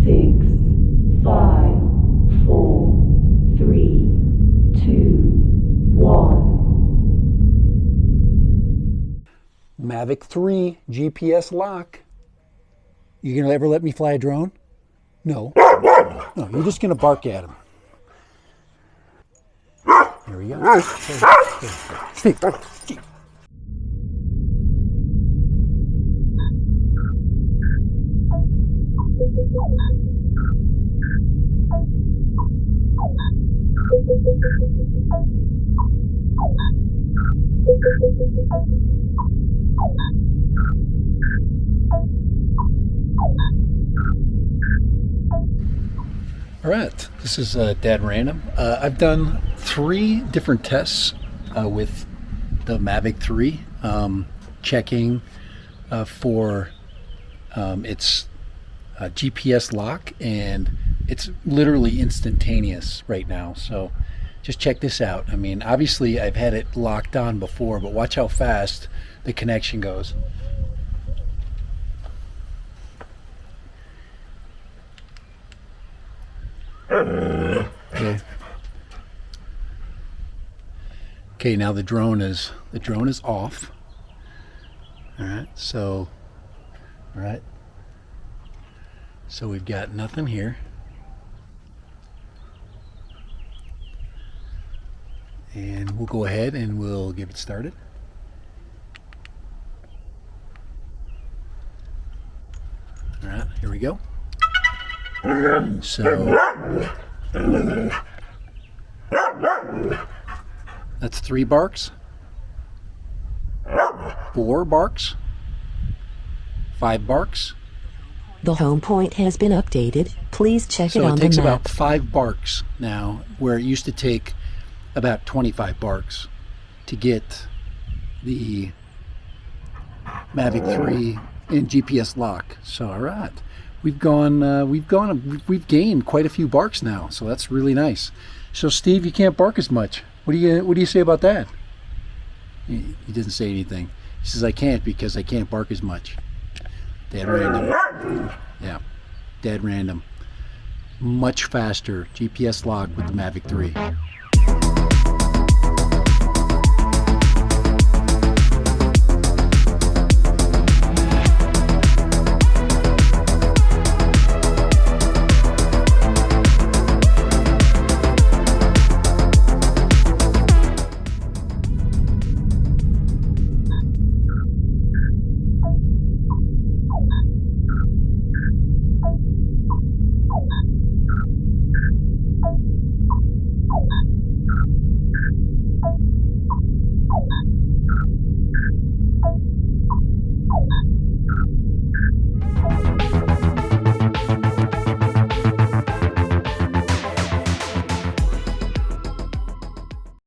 6, 5, 4, 3, 2, 1. Mavic 3 GPS lock. You gonna ever let me fly a drone? No. No, you're just gonna bark at him. Here we go. Steve. All right, this is Dad Random. I've done 3 different tests with the Mavic 3, checking for its GPS lock, and it's literally instantaneous right now. So just check this out. I mean, obviously I've had it locked on before, but watch how fast the connection goes. Okay. Okay, now the drone is off. All right, so we've got nothing here. And we'll go ahead and we'll get it started. All right, here we go. So that's 3 barks, 4 barks, 5 barks. The home point has been updated. Please check it on the map. So it takes about 5 barks now, where it used to take about 25 barks to get the Mavic 3 in GPS lock. So all right. We've gained quite a few barks now, so that's really nice. So Steve, you can't bark as much. What do you say about that? He didn't say anything. He says I can't because I can't bark as much. Dad Random. Yeah, Dad Random. Much faster GPS lock with the Mavic 3.